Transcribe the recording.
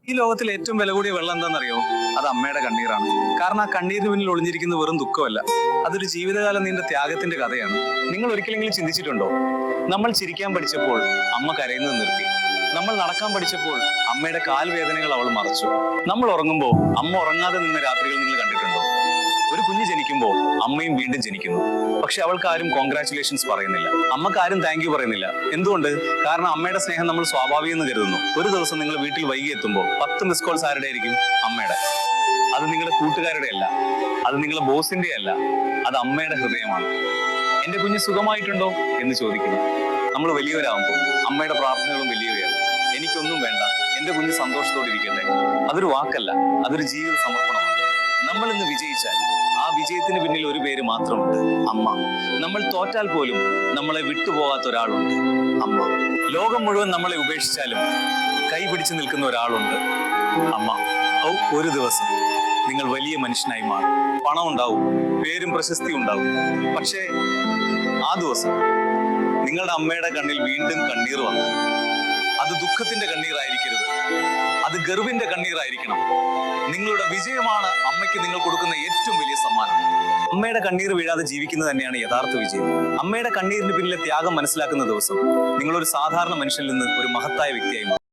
ഈ ലോകത്തിൽ ഏറ്റവും വില കൂടിയ വെള്ളം എന്താണെന്നറിയോ? അത് അമ്മയുടെ കണ്ണീരാണ്. കാരണം ആ കണ്ണീരിന് പിന്നിൽ ഒളിഞ്ഞിരിക്കുന്ന വെറും ദുഃഖമല്ല, അതൊരു ജീവിതകാലം നീണ്ട ത്യാഗത്തിന്റെ കഥയാണ്. നിങ്ങൾ ഒരിക്കലെങ്കിലും ചിന്തിച്ചിട്ടുണ്ടോ? നമ്മൾ ചിരിക്കാൻ പഠിച്ചപ്പോൾ അമ്മ കരയുന്നത് നിർത്തി. നമ്മൾ നടക്കാൻ പഠിച്ചപ്പോൾ അമ്മയുടെ കാൽവേദനകൾ അവൾ മറച്ചു. നമ്മൾ ഉറങ്ങുമ്പോൾ അമ്മ ഉറങ്ങാതെ നിന്ന രാത്രികൾ നിങ്ങൾ കണ്ടിട്ടുണ്ടോ? ഒരു കുഞ്ഞ് ജനിക്കുമ്പോൾ അമ്മയും വീണ്ടും ജനിക്കുന്നു. പക്ഷെ അവൾക്ക് ആരും കോൺഗ്രാറ്റുലേഷൻസ് പറയുന്നില്ല, അമ്മക്ക് ആരും താങ്ക് യു പറയുന്നില്ല. എന്തുകൊണ്ട്? കാരണം അമ്മയുടെ സ്നേഹം നമ്മൾ സ്വാഭാവികമെന്ന് കരുതുന്നു. ഒരു ദിവസം നിങ്ങൾ വീട്ടിൽ വൈകി എത്തുമ്പോൾ 10 മിസ് കോൾസ് ആരുടെ ആയിരിക്കും? അമ്മയുടെ. അത് നിങ്ങളുടെ കൂട്ടുകാരുടെ അല്ല, അത് നിങ്ങളുടെ ബോസിന്റെ അല്ല, അത് അമ്മയുടെ ഹൃദയമാണ്. എന്റെ കുഞ്ഞ് സുഖമായിട്ടുണ്ടോ എന്ന് ചോദിക്കുന്നു. നമ്മൾ വലിയവരാകുമ്പോൾ അമ്മയുടെ പ്രാർത്ഥനകളും വലിയവയാണ്. എനിക്കൊന്നും വേണ്ട, എന്റെ കുഞ്ഞ് സന്തോഷത്തോടെ ഇരിക്കട്ടെ. അതൊരു വാക്കല്ല, അതൊരു ജീവിത സമർപ്പണമാണ്. നമ്മൾ ഇന്ന് വിജയിച്ചാൽ ആ വിജയത്തിന് പിന്നിൽ ഒരു പേര് മാത്രമുണ്ട്: അമ്മ. നമ്മൾ തോറ്റാൽ പോലും നമ്മളെ വിട്ടുപോകാത്ത ഒരാളുണ്ട്: അമ്മ. ലോകം മുഴുവൻ നമ്മളെ ഉപേക്ഷിച്ചാലും കൈ പിടിച്ചു നിൽക്കുന്ന ഒരാളുണ്ട്: അമ്മ. ഒരു ദിവസം നിങ്ങൾ വലിയ മനുഷ്യനായി മാറും. പണം ഉണ്ടാവും, പേരും പ്രശസ്തിയും ഉണ്ടാവും. പക്ഷേ ആ ദിവസം നിങ്ങളുടെ അമ്മയുടെ കണ്ണിൽ വീണ്ടും കണ്ണീർ വന്നു. അത് ദുഃഖത്തിന്റെ കണ്ണീരായിരിക്കരുത്, അത് ഗർവിന്റെ കണ്ണീരായിരിക്കണം. നിങ്ങളുടെ വിജയമാണ് അമ്മയ്ക്ക് നിങ്ങൾ കൊടുക്കുന്ന ഏറ്റവും വലിയ സമ്മാനം. അമ്മയുടെ കണ്ണീർ വീഴാതെ ജീവിക്കുന്നത് തന്നെയാണ് യഥാർത്ഥ വിജയം. അമ്മയുടെ കണ്ണീരിന് പിന്നിലെ ത്യാഗം മനസ്സിലാക്കുന്ന ദിവസം നിങ്ങളൊരു സാധാരണ മനുഷ്യനിൽ നിന്ന് ഒരു മഹത്തായ വ്യക്തിയായി മാറും.